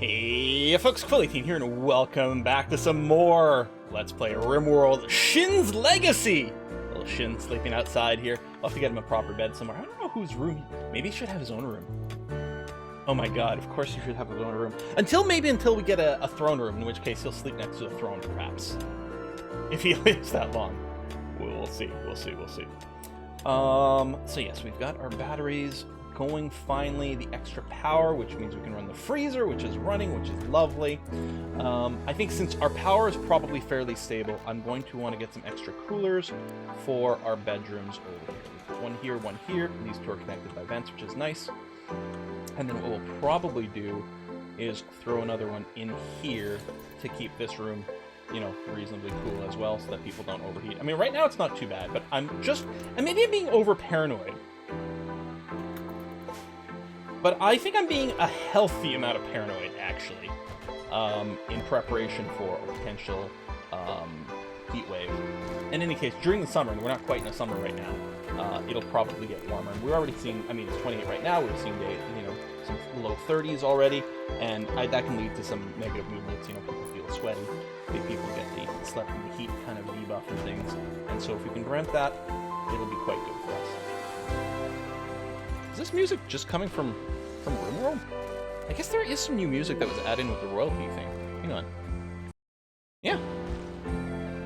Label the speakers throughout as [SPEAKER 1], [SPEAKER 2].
[SPEAKER 1] Hey folks, Quilly18 here, and welcome back to some more Let's Play Rimworld Shin's Legacy! Little Shin sleeping outside here. I'll have to get him a proper bed somewhere. I don't know whose room. Maybe he should have his own room. Oh my god, of course he should have his own room. Until we get a throne room, in which case he'll sleep next to the throne, perhaps. If he lives that long. We'll see. So yes, we've got our batteries going finally, the extra power, which means we can run the freezer, which is running, which is lovely. I think since our power is probably fairly stable, I'm going to want to get some extra coolers for our bedrooms over here. We've got one here, and these two are connected by vents, which is nice. And then what we'll probably do is throw another one in here to keep this room, you know, reasonably cool as well, so that people don't overheat. I mean, right now it's not too bad, but and maybe I'm being over paranoid. But I think I'm being a healthy amount of paranoid, actually, in preparation for a potential heat wave. In any case, during the summer, and we're not quite in the summer right now, it'll probably get warmer. And we're already seeing, I mean, it's 28 right now, we're seeing, some low 30s already, and that can lead to some negative movements. You know, people feel sweaty, people get the slept in the heat kind of debuff and things. And so if we can grant that, it'll be quite good for us. Is this music just coming from Rimworld? I guess there is some new music that was added in with the royalty thing. Hang on. Yeah.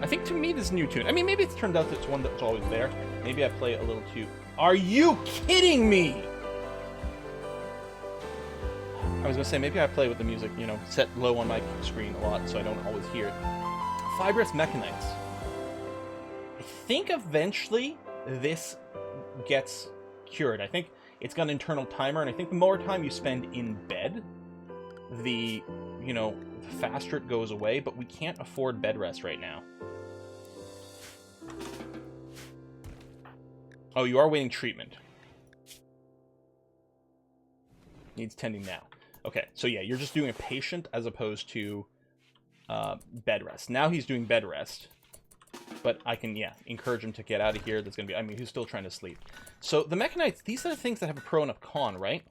[SPEAKER 1] I think to me this is a new tune. I mean, maybe it's turned out that it's one that's always there. Maybe I play it a little too... Are you kidding me? I was gonna say, maybe I play with the music, you know, set low on my screen a lot so I don't always hear it. Fibrous mechanites. I think eventually this gets cured. I think it's got an internal timer, and I think the more time you spend in bed, the faster it goes away, but we can't afford bed rest right now. Oh, you are waiting treatment. Needs tending now. Okay, so yeah, you're just doing a patient as opposed to bed rest. Now he's doing bed rest. But I can, yeah, encourage him to get out of here. That's going to be... I mean, he's still trying to sleep. So, the Mechanites, these are the things that have a pro and a con, right?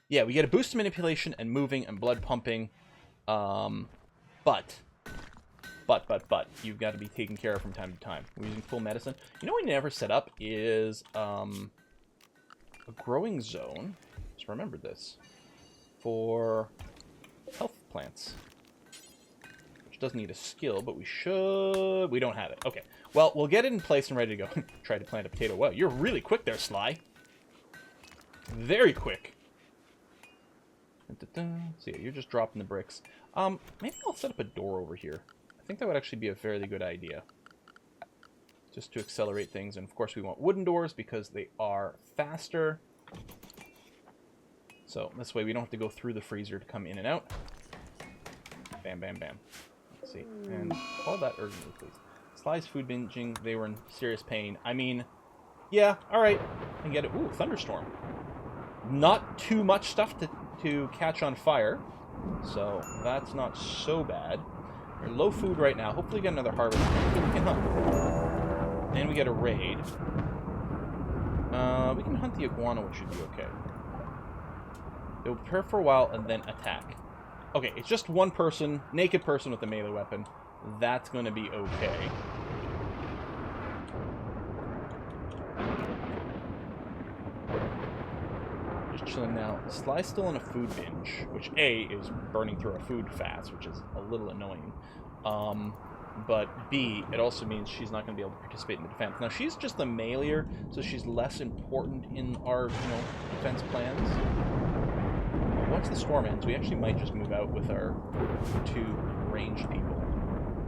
[SPEAKER 1] Yeah, we get a boost to manipulation and moving and blood pumping. But, you've got to be taken care of from time to time. We're using full medicine. You know what we never set up is a growing zone. Just remember this. For health plants. Doesn't need a skill, but we should... We don't have it. Okay. Well, we'll get it in place and ready to go. Try to plant a potato. Wow, you're really quick there, Sly. Very quick. So yeah, you're just dropping the bricks. Maybe I'll set up a door over here. I think that would actually be a fairly good idea. Just to accelerate things. And of course we want wooden doors because they are faster. So this way we don't have to go through the freezer to come in and out. Bam, bam, bam. See, and call that urgently, please. Sly's food binging, they were in serious pain. I mean, yeah, alright, I get it. Ooh, thunderstorm. Not too much stuff to catch on fire, so that's not so bad. We're low food right now. Hopefully get another harvest. We can hunt. And we get a raid. We can hunt the iguana, which should be okay. They'll prepare for a while and then attack. Okay, it's just one person, naked person with a melee weapon. That's going to be okay. Just chilling now. Sly's still on a food binge, which A, is burning through our food fast, which is a little annoying. But B, it also means she's not going to be able to participate in the defense. Now, she's just the meleeer, so she's less important in our, defense plans. Once the storm ends, we actually might just move out with our two ranged people.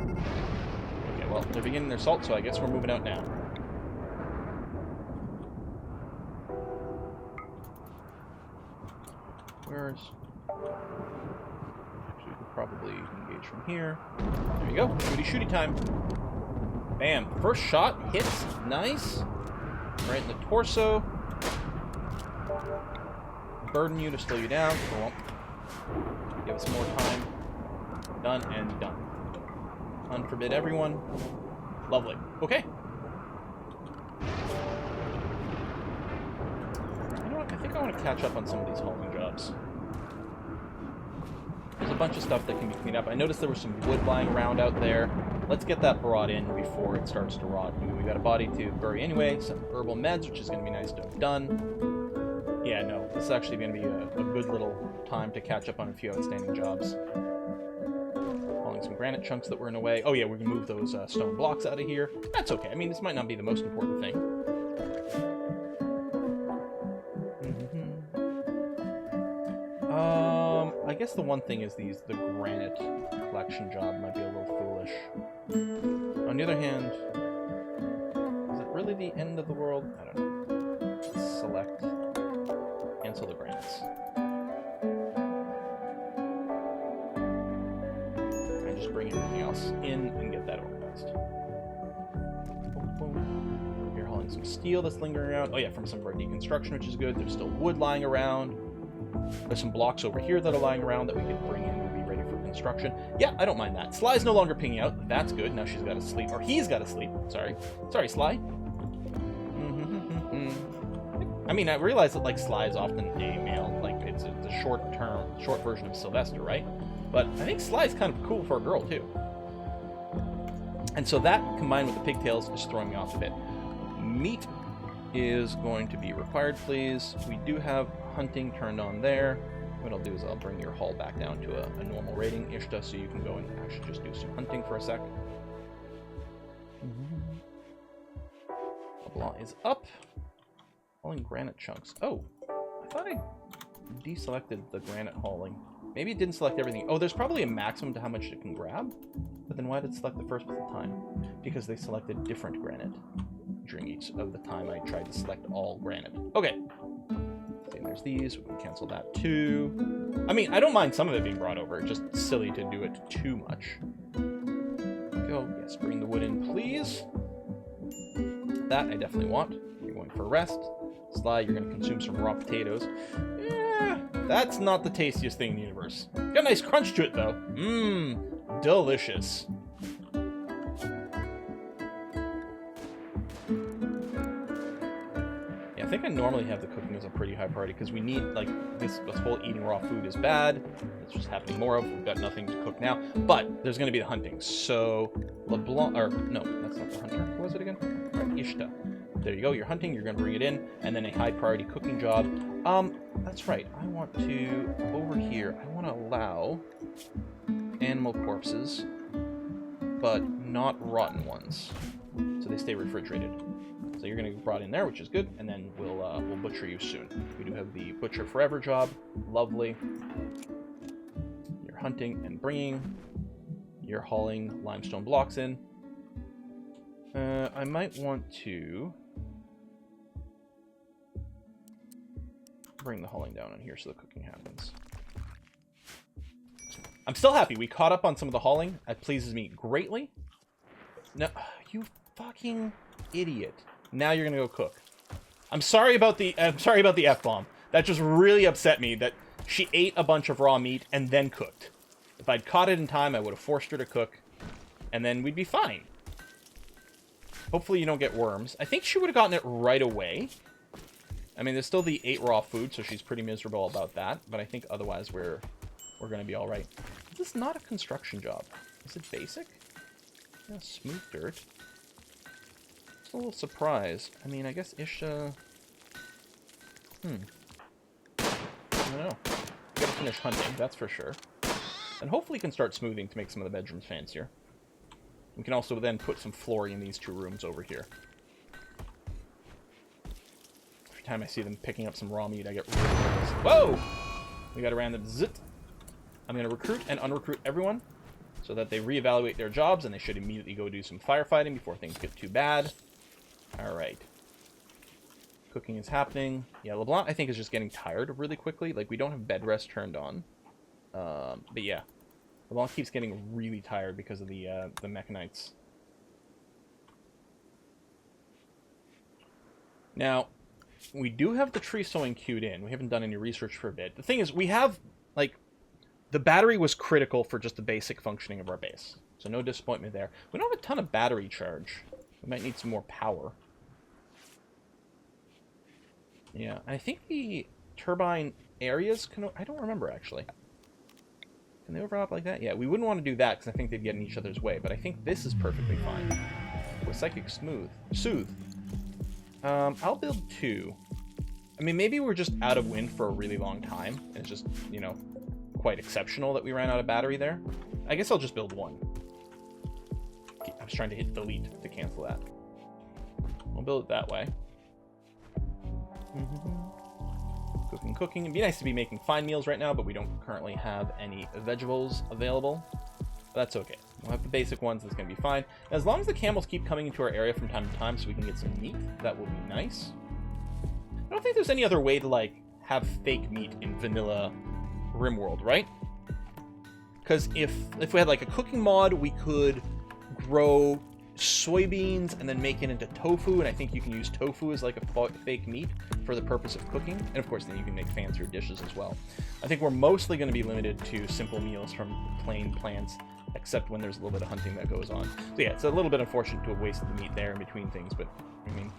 [SPEAKER 1] Okay, well, they're beginning their assault, so I guess we're moving out now. Where's... Actually, we could probably engage from here. There you go. Shooty time. Bam. First shot hits. Nice. Right in the torso. Burden you to slow you down. Give us more time. Done and done. Unforbid everyone. Lovely. Okay. You know what? I think I want to catch up on some of these hauling jobs. bunch of stuff that can be cleaned up. I noticed there was some wood lying around out there. Let's get that brought in before it starts to rot. We got a body to bury anyway, some herbal meds, which is going to be nice to have done. Yeah, no, this is actually going to be a good little time to catch up on a few outstanding jobs. Hauling some granite chunks that were in the way. Oh yeah, we're going to move those stone blocks out of here. That's okay. I mean, this might not be the most important thing. I guess the one thing is the granite collection job might be a little foolish. On the other hand, is it really the end of the world? I don't know. Let's select, cancel the granites. And just bring everything else in and get that organized. You're hauling some steel that's lingering around. Oh yeah, from some of our deconstruction, which is good. There's still wood lying around. There's some blocks over here that are lying around that we could bring in and be ready for construction. Yeah, I don't mind that. Sly's no longer pinging out. That's good. Now she's got to sleep. Or he's got to sleep. Sorry, Sly. I mean, I realize that, like, Sly is often a male. Like, it's a short version of Sylvester, right? But I think Sly's kind of cool for a girl, too. And so that, combined with the pigtails, is throwing me off a bit. Meat is going to be required, please. We do have hunting turned on there. What I'll do is I'll bring your haul back down to a normal rating, Ishta, so you can go and actually just do some hunting for a sec. LeBlanc is up. Hauling granite chunks. Oh, I thought I deselected the granite hauling. Maybe it didn't select everything. Oh, there's probably a maximum to how much it can grab. But then why did it select the first time? Because they selected different granite during each of the time I tried to select all granite. Okay. And there's these. We can cancel that too. I mean, I don't mind some of it being brought over. It's just silly to do it too much. Go. Yes, bring the wood in, please. That I definitely want. You're going for a rest. Sly, you're going to consume some raw potatoes. Yeah, that's not the tastiest thing in the universe. Got a nice crunch to it, though. Mmm, delicious. I think I normally have the cooking as a pretty high priority because we need, like, this whole eating raw food is bad. It's just happening more of. We've got nothing to cook now. But there's going to be the hunting. So, LeBlanc, or no, that's not the hunter. What was it again? Right, Ishta. There you go. You're hunting. You're going to bring it in. And then a high priority cooking job. That's right. I want to, over here, I want to allow animal corpses, but not rotten ones. So they stay refrigerated. So you're going to get brought in there, which is good, and then we'll butcher you soon. We do have the Butcher Forever job. Lovely. You're hunting and bringing. You're hauling limestone blocks in. I might want to bring the hauling down in here so the cooking happens. I'm still happy. We caught up on some of the hauling. That pleases me greatly. No, you fucking idiot. Now you're gonna go cook. I'm sorry about the F-bomb. That just really upset me that she ate a bunch of raw meat and then cooked. If I'd caught it in time, I would have forced her to cook, and then we'd be fine. Hopefully you don't get worms. I think she would have gotten it right away. I mean, there's still the 8 raw food, so she's pretty miserable about that, but I think otherwise we're gonna be alright. This is not a construction job. Is it basic? Yeah, smooth dirt. A little surprised. I mean, I guess Isha... I don't know. We gotta finish hunting, that's for sure. And hopefully can start smoothing to make some of the bedrooms fancier. We can also then put some flooring in these 2 rooms over here. Every time I see them picking up some raw meat, I get really nervous. Whoa! We got a random zit. I'm gonna recruit and unrecruit everyone so that they reevaluate their jobs and they should immediately go do some firefighting before things get too bad. Alright. Cooking is happening. Yeah, LeBlanc, I think, is just getting tired really quickly. Like, we don't have bed rest turned on. But yeah. LeBlanc keeps getting really tired because of the mechanites. Now, we do have the tree sowing queued in. We haven't done any research for a bit. The thing is, we have, like, the battery was critical for just the basic functioning of our base. So no disappointment there. We don't have a ton of battery charge. We might need some more power. Yeah, I think the turbine areas can... I don't remember, actually. Can they overlap like that? Yeah, we wouldn't want to do that because I think they'd get in each other's way, but I think this is perfectly fine. With Psychic Soothe. I'll build 2. I mean, maybe we're just out of wind for a really long time. And it's just, you know, quite exceptional that we ran out of battery there. I guess I'll just build 1. I was trying to hit delete to cancel that. We'll build it that way. Cooking. It'd be nice to be making fine meals right now, but we don't currently have any vegetables available. But that's okay. We'll have the basic ones. That's going to be fine. As long as the camels keep coming into our area from time to time so we can get some meat, that will be nice. I don't think there's any other way to, like, have fake meat in vanilla Rimworld, right? Because if we had, like, a cooking mod, we could grow soybeans and then make it into tofu, and I think you can use tofu as like a fake meat for the purpose of cooking, and of course then you can make fancier dishes as well. I think we're mostly going to be limited to simple meals from plain plants, except when there's a little bit of hunting that goes on. So yeah, it's a little bit unfortunate to have wasted the meat there in between things, but I mean,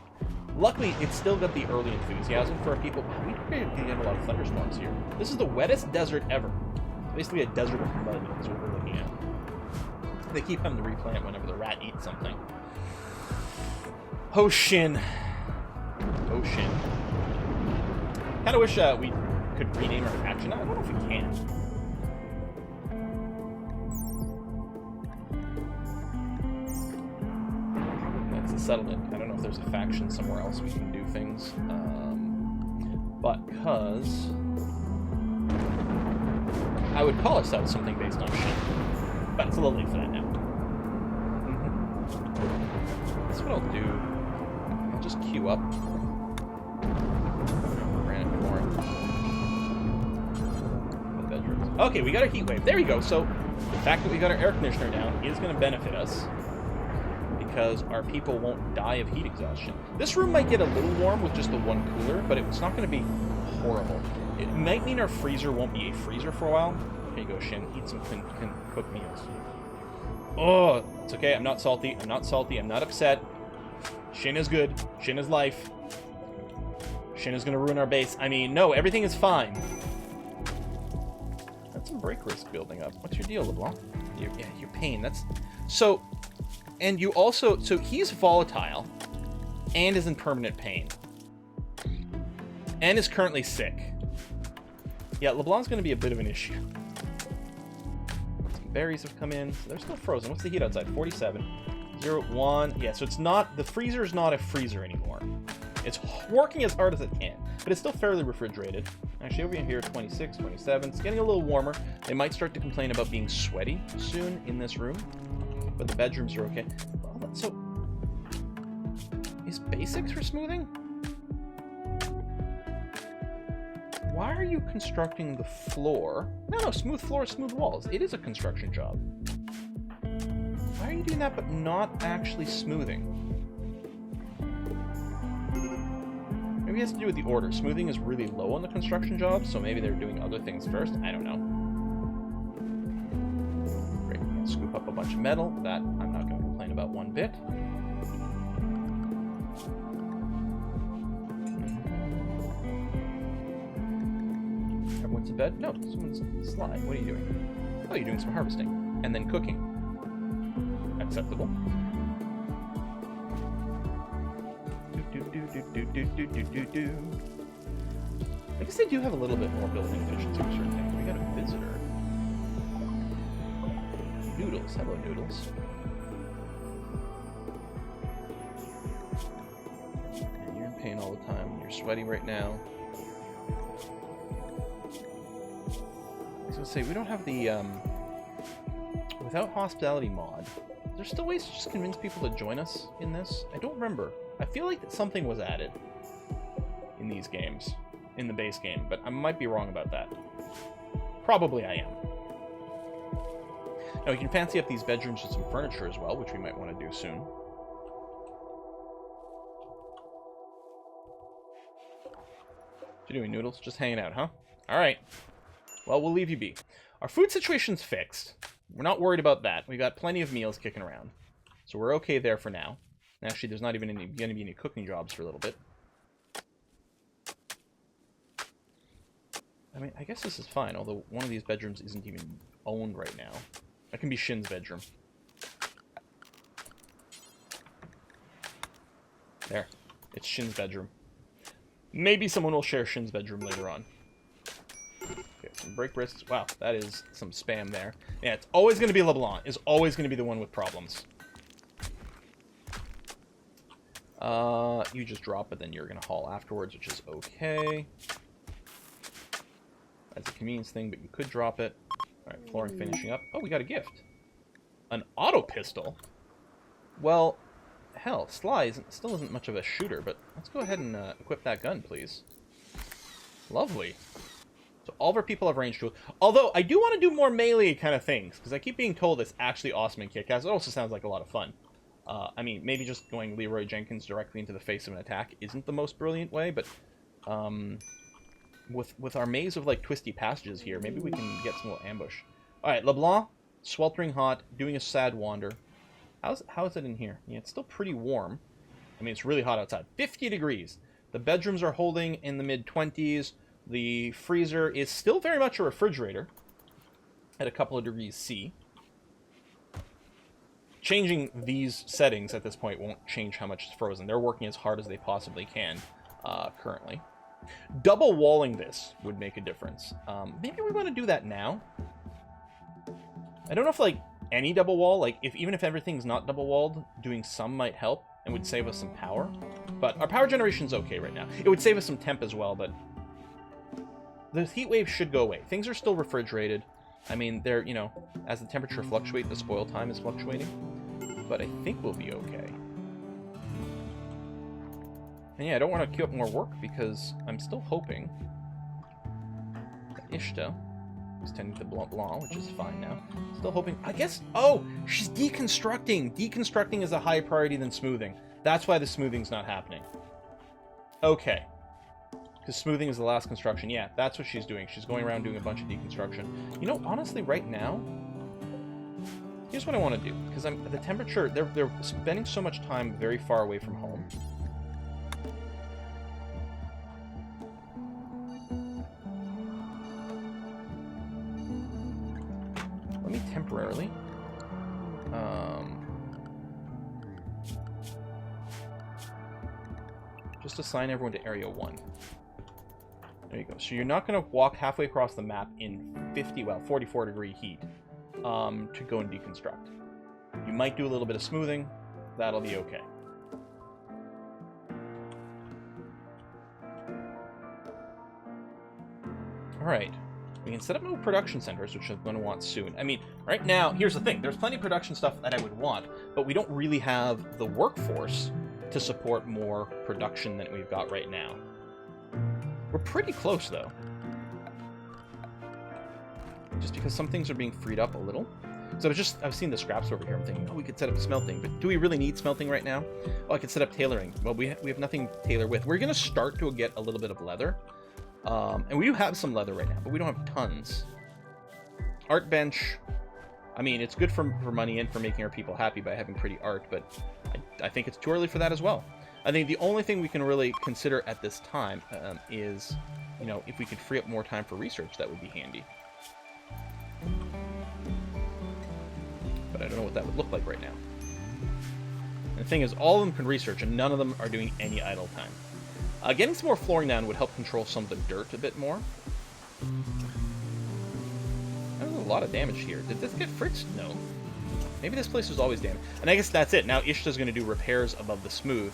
[SPEAKER 1] luckily it's still got the early enthusiasm for our people. We get a lot of thunderstorms here. This is the wettest desert ever. Basically a desert of mud is what we're looking at. They keep having to replant whenever the rat eats something. Oh, Shin. Oh, Shin. Kind of wish we could rename our faction. I don't know if we can. That's a settlement. I don't know if there's a faction somewhere else we can do things. But because I would call us out something based on Shin. But it's a little late for that now. That's what I'll do. I'll just queue up. Granite form. The bedrooms. Okay, we got our heatwave. There you go. So the fact that we got our air conditioner down is going to benefit us because our people won't die of heat exhaustion. This room might get a little warm with just the 1 cooler, but it's not going to be horrible. It might mean our freezer won't be a freezer for a while. Here you go, Shin. Eat some cooked meals. Oh, it's okay. I'm not salty. I'm not salty. I'm not upset. Shin is good. Shin is life. Shin is going to ruin our base. I mean, no, everything is fine. That's some break risk building up. What's your deal, LeBlanc? Your pain. That's... So, and you also... So he's volatile and is in permanent pain. And is currently sick. Yeah, LeBlanc's going to be a bit of an issue. Berries have come in, so they're still frozen. What's the heat outside? 47. 0, 1. Yeah, so it's not... The freezer is not a freezer anymore. It's working as hard as it can, but it's still fairly refrigerated. Actually, over here, 26, 27. It's getting a little warmer. They might start to complain about being sweaty soon in this room, but the bedrooms are okay. So, is basics for smoothing? Why are you constructing the floor? No, smooth floors, smooth walls. It is a construction job. Why are you doing that but not actually smoothing? Maybe it has to do with the order. Smoothing is really low on the construction job, so maybe they're doing other things first. I don't know. Great, we can scoop up a bunch of metal. That I'm not going to complain about one bit. Everyone's in bed? No, someone's slide. What are you doing? Oh, you're doing some harvesting. And then cooking. Acceptable. I guess they do have a little bit more building efficiency for certain things. We got a visitor. Noodles. Hello, Noodles. And you're in pain all the time. You're sweaty right now. I was gonna say, we don't have the, without hospitality mod, there's still ways to just convince people to join us in this? I don't remember. I feel like something was added in these games, in the base game, but I might be wrong about that. Probably I am. Now we can fancy up these bedrooms with some furniture as well, which we might want to do soon. What you doing, Noodles? Just hanging out, huh? Alright. Well, we'll leave you be. Our food situation's fixed. We're not worried about that. We got plenty of meals kicking around. So we're okay there for now. Actually, there's not even going to be any cooking jobs for a little bit. I mean, I guess this is fine, although one of these bedrooms isn't even owned right now. That can be Shin's bedroom. There. It's Shin's bedroom. Maybe someone will share Shin's bedroom later on. Okay, some break wrists. Wow, that is some spam there. Yeah, it's always going to be LeBlanc. Is always going to be the one with problems. You just drop it, then you're going to haul afterwards, which is okay. That's a convenience thing, but you could drop it. Alright, flooring finishing up. Oh, we got a gift. An auto pistol? Well, hell, Sly still isn't much of a shooter, but let's go ahead and equip that gun, please. Lovely. So all of our people have range tools. Although, I do want to do more melee kind of things, because I keep being told it's actually awesome and kick-ass. It also sounds like a lot of fun. I mean, maybe just going Leroy Jenkins directly into the face of an attack isn't the most brilliant way, but with our maze of, like, twisty passages here, maybe we can get some little ambush. Alright, LeBlanc, sweltering hot, doing a sad wander. How is it in here? Yeah, it's still pretty warm. I mean, it's really hot outside. 50 degrees. The bedrooms are holding in the mid-20s. The freezer is still very much a refrigerator at a couple of degrees C. Changing these settings at this point won't change how much is frozen. They're working as hard as they possibly can currently. Double walling this would make a difference. Maybe we want to do that now. I don't know if, like, any double wall, like, even if everything's not double walled, doing some might help and would save us some power. But our power generation's okay right now. It would save us some temp as well, but the heat wave should go away. Things are still refrigerated. I mean, they're, you know, as the temperature fluctuates, the spoil time is fluctuating. But I think we'll be okay. And yeah, I don't want to queue up more work because I'm still hoping that Ishta is tending to Blanc, which is fine now. Still hoping, I guess, oh, she's deconstructing. Deconstructing is a higher priority than smoothing. That's why the smoothing's not happening. Okay. Because smoothing is the last construction. Yeah, that's what she's doing. She's going around doing a bunch of deconstruction. You know, honestly, right now, here's what I want to do. Because the temperature, they're spending so much time very far away from home. Let me temporarily just assign everyone to Area 1. There you go. So you're not going to walk halfway across the map in 44 degree heat to go and deconstruct. You might do a little bit of smoothing. That'll be okay. Alright. We can set up more production centers, which I'm going to want soon. I mean, right now, here's the thing. There's plenty of production stuff that I would want, but we don't really have the workforce to support more production than we've got right now. We're pretty close, though. Just because some things are being freed up a little. So I've seen the scraps over here. I'm thinking, oh, we could set up smelting, but do we really need smelting right now? Oh, I could set up tailoring. Well, we have nothing to tailor with. We're going to start to get a little bit of leather. And we do have some leather right now, but we don't have tons. Art bench. I mean, it's good for money and for making our people happy by having pretty art, but I think it's too early for that as well. I think the only thing we can really consider at this time is, you know, if we could free up more time for research, that would be handy. But I don't know what that would look like right now. And the thing is, all of them can research, and none of them are doing any idle time. Getting some more flooring down would help control some of the dirt a bit more. There's a lot of damage here. Did this get fritzed? No. Maybe this place was always damaged. And I guess that's it. Now Ishta's going to do repairs above the smooth.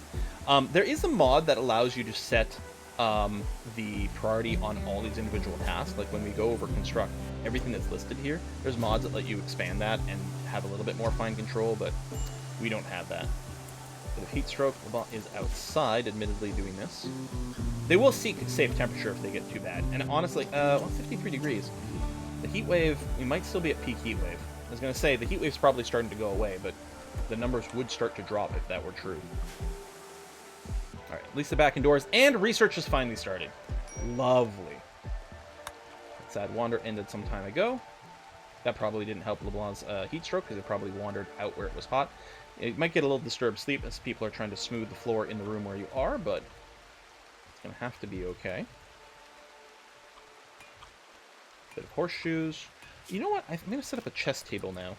[SPEAKER 1] There is a mod that allows you to set the priority on all these individual tasks. Like when we go over construct, everything that's listed here, there's mods that let you expand that and have a little bit more fine control, but we don't have that. For the heat stroke, LeBlanc is outside, admittedly, doing this. They will seek safe temperature if they get too bad. And honestly, well, 53 degrees. The heat wave, we might still be at peak heat wave. I was going to say, the heat wave's probably starting to go away, but the numbers would start to drop if that were true. Alright, at least they're back indoors, and research has finally started. Lovely. That sad wander ended some time ago. That probably didn't help LeBlanc's heat stroke, because it probably wandered out where it was hot. It might get a little disturbed sleep as people are trying to smooth the floor in the room where you are, but it's going to have to be okay. bit of horseshoes. You know what? I'm going to set up a chess table now,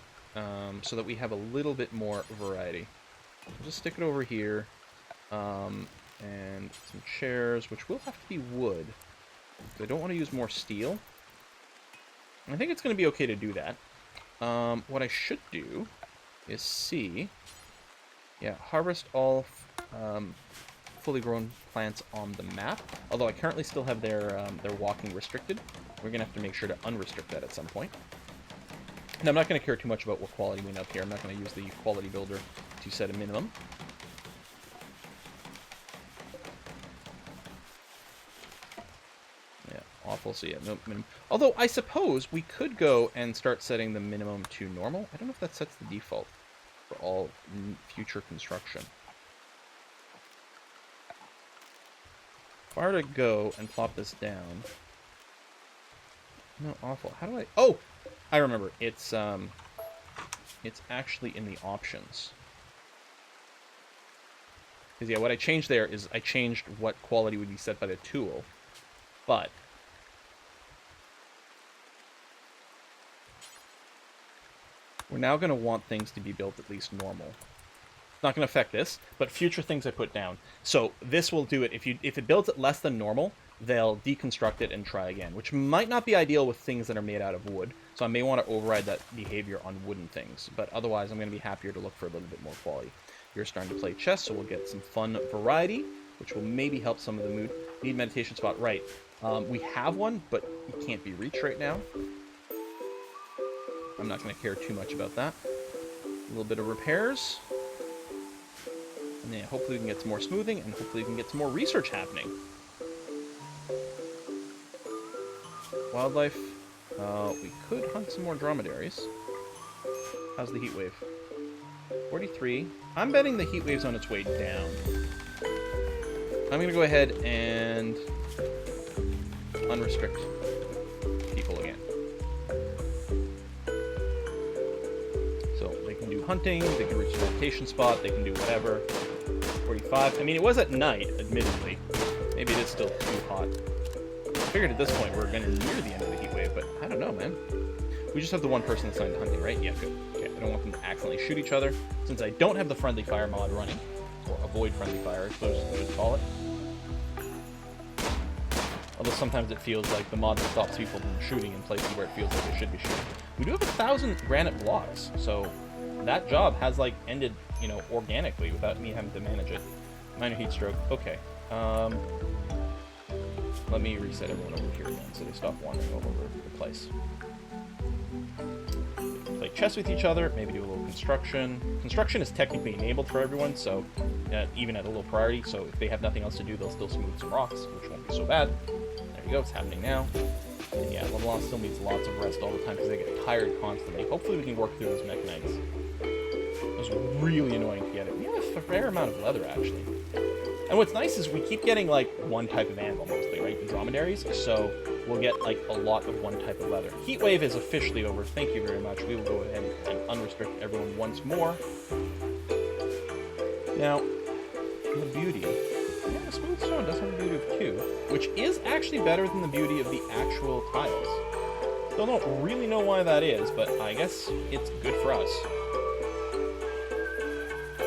[SPEAKER 1] so that we have a little bit more variety. I'll just stick it over here, and some chairs, which will have to be wood. I don't want to use more steel. I think it's going to be okay to do that. What I should do is see... Yeah, harvest all fully grown plants on the map. Although I currently still have their walking restricted. We're going to have to make sure to unrestrict that at some point. And I'm not going to care too much about what quality we have here. I'm not going to use the quality builder to set a minimum. Yeah, awful. So yeah, no minimum. Although I suppose we could go and start setting the minimum to normal. I don't know if that sets the default for all future construction. If I were to go and plop this down... No, awful. How do I... Oh! I remember. It's actually in the options. Because, yeah, what I changed there is I changed what quality would be set by the tool. But... we're now going to want things to be built at least normal. It's not going to affect this, but future things I put down. So this will do it. If it builds it less than normal, they'll deconstruct it and try again, which might not be ideal with things that are made out of wood. So I may want to override that behavior on wooden things. But otherwise, I'm going to be happier to look for a little bit more quality. You're starting to play chess, so we'll get some fun variety, which will maybe help some of the mood. Need meditation spot, right. We have one, but it can't be reached right now. I'm not going to care too much about that. A little bit of repairs. And yeah, hopefully we can get some more smoothing, and hopefully we can get some more research happening. Wildlife. We could hunt some more dromedaries. How's the heatwave? 43. I'm betting the heatwave's on its way down. I'm going to go ahead and unrestrict people again. So they can do hunting, they can reach a meditation spot, they can do whatever. 45. I mean, it was at night, admittedly. Maybe it is still too hot. I figured at this point we're going to near the end of the heatwave, but I don't know, man. We just have the one person assigned to hunting, right? Yeah, good. Okay, I don't want them to accidentally shoot each other. Since I don't have the friendly fire mod running, or avoid friendly fire, I suppose you would call it. Although sometimes it feels like the mod that stops people from shooting in places where it feels like they should be shooting. We do have 1,000 granite blocks, so that job has, like, ended, you know, organically without me having to manage it. Minor heat stroke. Okay. Let me reset everyone over here again so they stop wandering all over the place. Play chess with each other, maybe do a little construction. Construction is technically enabled for everyone, so even at a low priority, so if they have nothing else to do, they'll still smooth some rocks, which won't be so bad. There you go, it's happening now. And yeah, Levelon still needs lots of rest all the time because they get tired constantly. Hopefully we can work through those mechanites. It was really annoying to get it. We have a fair amount of leather, actually. And what's nice is we keep getting, like, one type of animal mostly, right? The dromedaries, so we'll get, like, a lot of one type of leather. Heatwave is officially over. Thank you very much. We will go ahead and unrestrict everyone once more. Now, the beauty. Yeah, the smooth stone does have a beauty of 2, which is actually better than the beauty of the actual tiles. Still don't really know why that is, but I guess it's good for us.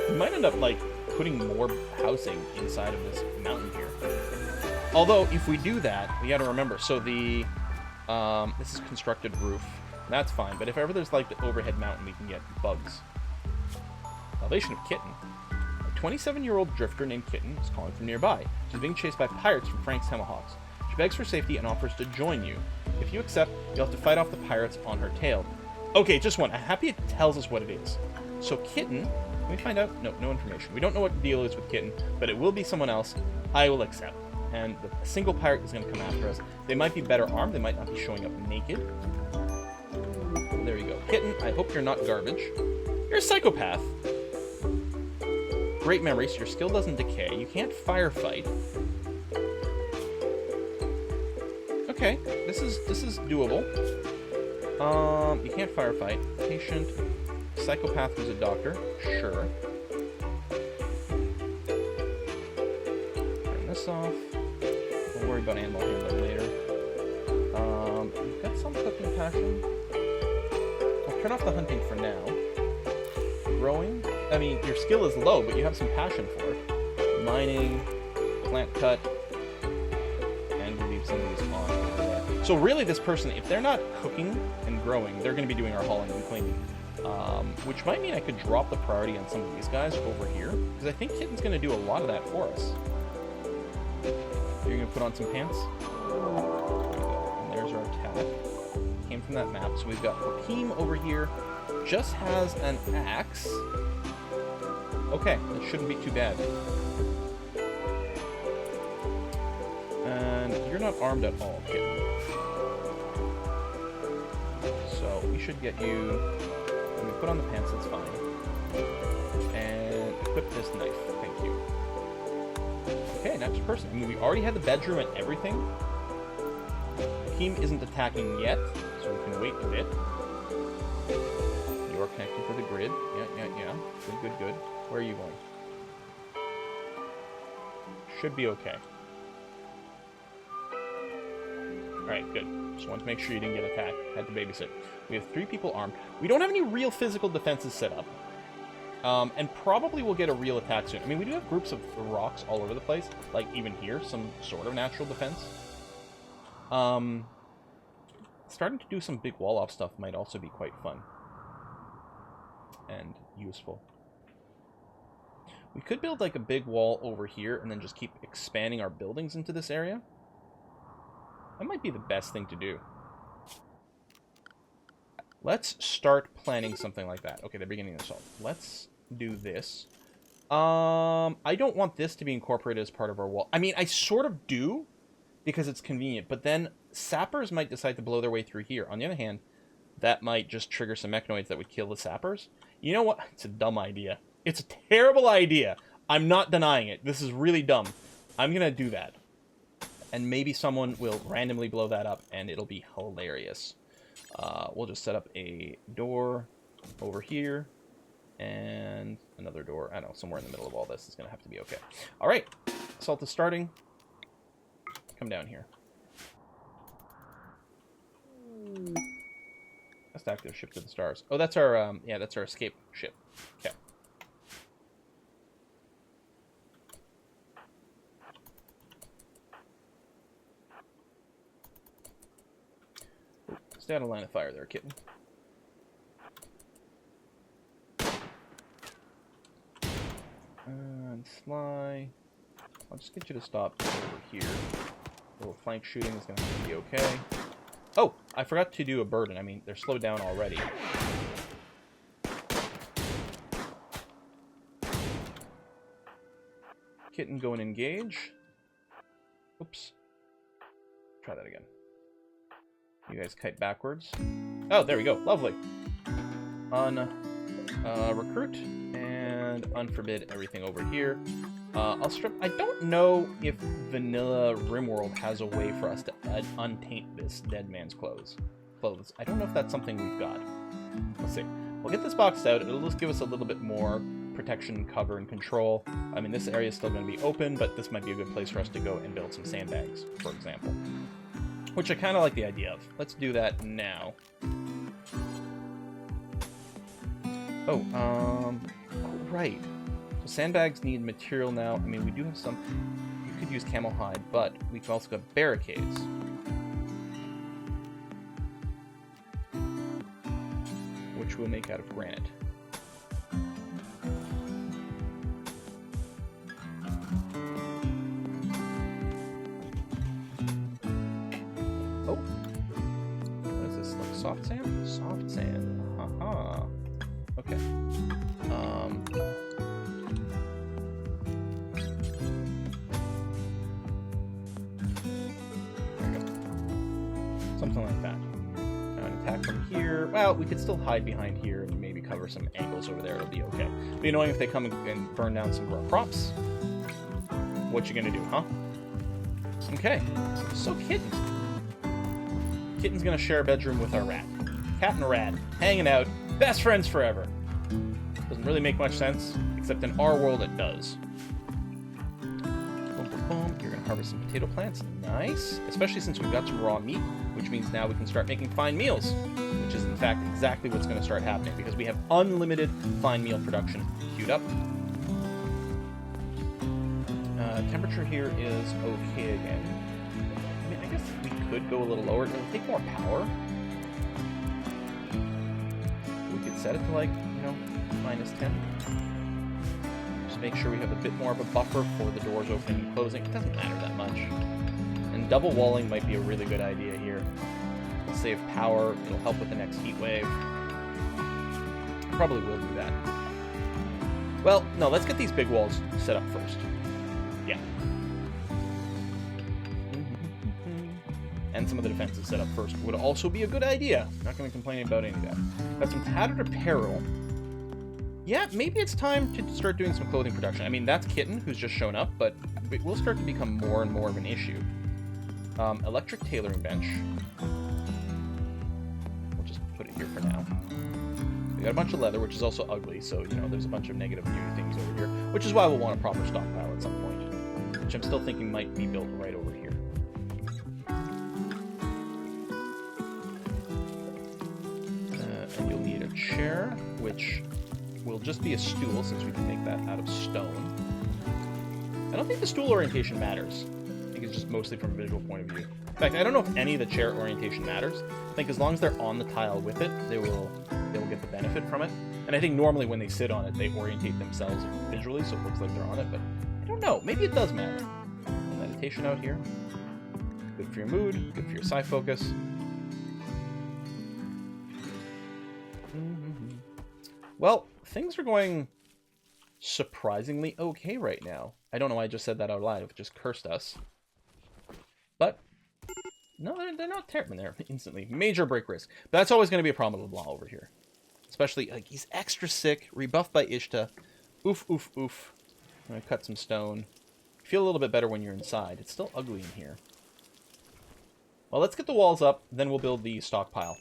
[SPEAKER 1] We might end up, like, putting more housing inside of this mountain here. Although, if we do that, we gotta remember, so the, this is constructed roof. That's fine, but if ever there's, like, the overhead mountain, we can get bugs. Salvation of Kitten. A 27-year-old drifter named Kitten is calling from nearby. She's being chased by pirates from Frank's Tomahawks. She begs for safety and offers to join you. If you accept, you'll have to fight off the pirates on her tail. Okay, just one. I'm happy it tells us what it is. So Kitten... Can we find out? No, no information. We don't know what the deal is with Kitten, but it will be someone else. I will accept. And a single pirate is going to come after us. They might be better armed. They might not be showing up naked. There you go. Kitten, I hope you're not garbage. You're a psychopath. Great memories. Your skill doesn't decay. You can't firefight. Okay, this is doable. You can't firefight. Patient. Psychopath who's a doctor. Sure. Turn this off. We'll worry about animal handling later. We've got some cooking passion. I'll turn off the hunting for now. Growing. I mean, your skill is low, but you have some passion for it. Mining, plant cut, and we'll leave some of these on over there. So really, this person, if they're not cooking and growing, they're going to be doing our hauling and cleaning. Which might mean I could drop the priority on some of these guys over here, because I think Kitten's going to do a lot of that for us. You're going to put on some pants. And there's our attack. Came from that map. So we've got Hakeem over here. Just has an axe. Okay, that shouldn't be too bad. And you're not armed at all, Kitten. So we should get you... Let me put on the pants, that's fine. And equip this knife. Thank you. Okay, next person. I mean, we already had the bedroom and everything. Hakeem isn't attacking yet, so we can wait a bit. You're connected to the grid. Yeah. Good. Where are you going? Should be okay. Alright, good. Just wanted to make sure you didn't get attacked. Had to babysit. We have 3 people armed. We don't have any real physical defenses set up. And probably we'll get a real attack soon. I mean, we do have groups of rocks all over the place. Like, even here, some sort of natural defense. Starting to do some big wall-off stuff might also be quite fun. And useful. We could build, like, a big wall over here and then just keep expanding our buildings into this area. That might be the best thing to do. Let's start planning something like that. Okay, they're beginning to assault. Let's do this. I don't want this to be incorporated as part of our wall. I mean, I sort of do, because it's convenient. But then sappers might decide to blow their way through here. On the other hand, that might just trigger some mechanoids that would kill the sappers. You know what? It's a dumb idea. It's a terrible idea. I'm not denying it. This is really dumb. I'm going to do that. And maybe someone will randomly blow that up, and it'll be hilarious. We'll just set up a door over here, and another door. I don't know, somewhere in the middle of all this is going to have to be okay. All right, assault is starting. Come down here. Let's active ship to the stars. Oh, that's our yeah, that's our escape ship. Okay. Stay out of line of fire there, kitten. And Sly. I'll just get you to stop over here. A little flank shooting is going to have to be okay. Oh, I forgot to do a burden. I mean, they're slowed down already. Kitten, go and engage. Oops. Try that again. You guys kite backwards. Oh, there we go. Lovely. Recruit and unforbid everything over here. I'll strip. I don't know if vanilla Rimworld has a way for us to untaint this dead man's clothes. I don't know if that's something we've got. Let's see. We'll get this boxed out. It'll just give us a little bit more protection, cover, and control. I mean, this area is still going to be open, but this might be a good place for us to go and build some sandbags, for example. Which I kind of like the idea of. Let's do that now. Oh, right. So sandbags need material now. I mean, we do have some... You could use camel hide, but we've also got barricades. Which we'll make out of granite. Oh. What is this? Like soft sand? Soft sand. Haha. Okay. There we go. Something like that. Now an attack from here. Well, we could still hide behind here and maybe cover some angles over there. It'll be okay. It'll be annoying if they come and burn down some of our crops. What you gonna do, huh? Okay. So Kitten. Kitten's gonna share a bedroom with our rat. Cat and rat. Hanging out. Best friends forever. Doesn't really make much sense, except in our world it does. Boom, boom, boom. You're going to harvest some potato plants. Nice. Especially since we've got some raw meat, which means now we can start making fine meals, which is in fact exactly what's going to start happening because we have unlimited fine meal production queued up. Temperature here is okay again. I mean, I guess we could go a little lower. It'll take more power. We could set it to like, you know, -10. Just make sure we have a bit more of a buffer for the doors opening and closing. It doesn't matter that much. And double walling might be a really good idea here. It'll save power. It'll help with the next heat wave. Probably will do that. Well, no, let's get these big walls set up first. Yeah. And some of the defenses set up first would also be a good idea. Not going to complain about any of that. Got some tattered apparel. Yeah, maybe it's time to start doing some clothing production. I mean, that's Kitten, who's just shown up, but it will start to become more and more of an issue. Electric tailoring bench. We'll just put it here for now. We got a bunch of leather, which is also ugly, so, you know, there's a bunch of negative beauty things over here, which is why we'll want a proper stockpile at some point, which I'm still thinking might be built right over here. And you'll need a chair, which will just be a stool, since we can make that out of stone. I don't think the stool orientation matters. I think it's just mostly from a visual point of view. In fact, I don't know if any of the chair orientation matters. I think as long as they're on the tile with it, they will get the benefit from it. And I think normally when they sit on it, they orientate themselves visually, so it looks like they're on it, but I don't know. Maybe it does matter. Meditation out here. Good for your mood, good for your psi focus. Well, things are going surprisingly okay right now. I don't know why I just said that out loud. It just cursed us. But no, they're not terrible. They're instantly major break risk. But that's always going to be a problem with LeBlanc over here. Especially, like, he's extra sick, rebuffed by Ishta. Oof, oof, oof. I'm going to cut some stone. Feel a little bit better when you're inside. It's still ugly in here. Well, let's get the walls up, then we'll build the stockpile.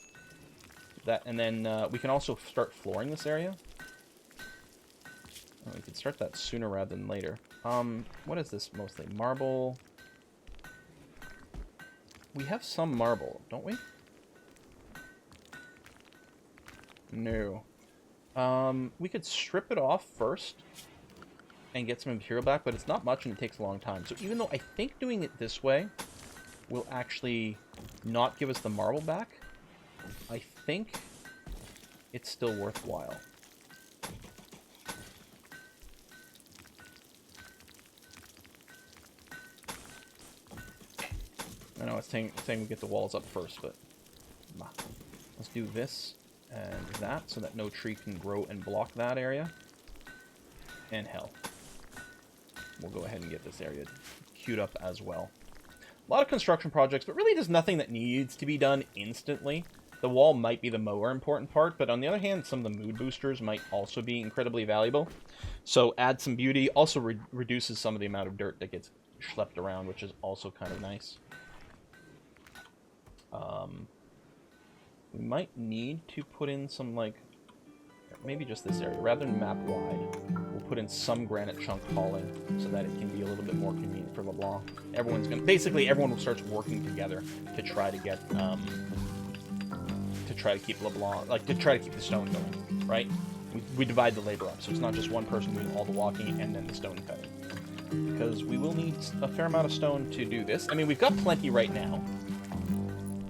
[SPEAKER 1] That, and then we can also start flooring this area. Oh, we can start that sooner rather than later. What is this mostly? Marble. We have some marble, don't we? No. We could strip it off first and get some material back, but it's not much and it takes a long time. So even though I think doing it this way will actually not give us the marble back, I think it's still worthwhile. I know it's saying we get the walls up first, but let's do this and that so that no tree can grow and block that area. And hell, we'll go ahead and get this area queued up as well. A lot of construction projects, but really there's nothing that needs to be done instantly. The wall might be the more important part, but on the other hand, some of the mood boosters might also be incredibly valuable. So add some beauty, also reduces some of the amount of dirt that gets schlepped around, which is also kind of nice. We might need to put in some, like, maybe just this area. Rather than map wide, we'll put in some granite chunk hauling so that it can be a little bit more convenient for LeBlanc. Basically everyone will start working together to try to get, to try to keep LeBlanc, like, to try to keep the stone going, right? We divide the labor up, so it's not just one person doing all the walking and then the stone cutting. Because we will need a fair amount of stone to do this. I mean, we've got plenty right now,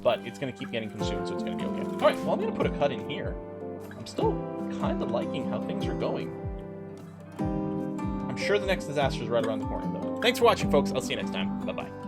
[SPEAKER 1] but it's going to keep getting consumed, so it's going to be okay. Alright, well, I'm going to put a cut in here. I'm still kind of liking how things are going. I'm sure the next disaster is right around the corner, though. Thanks for watching, folks. I'll see you next time. Bye-bye.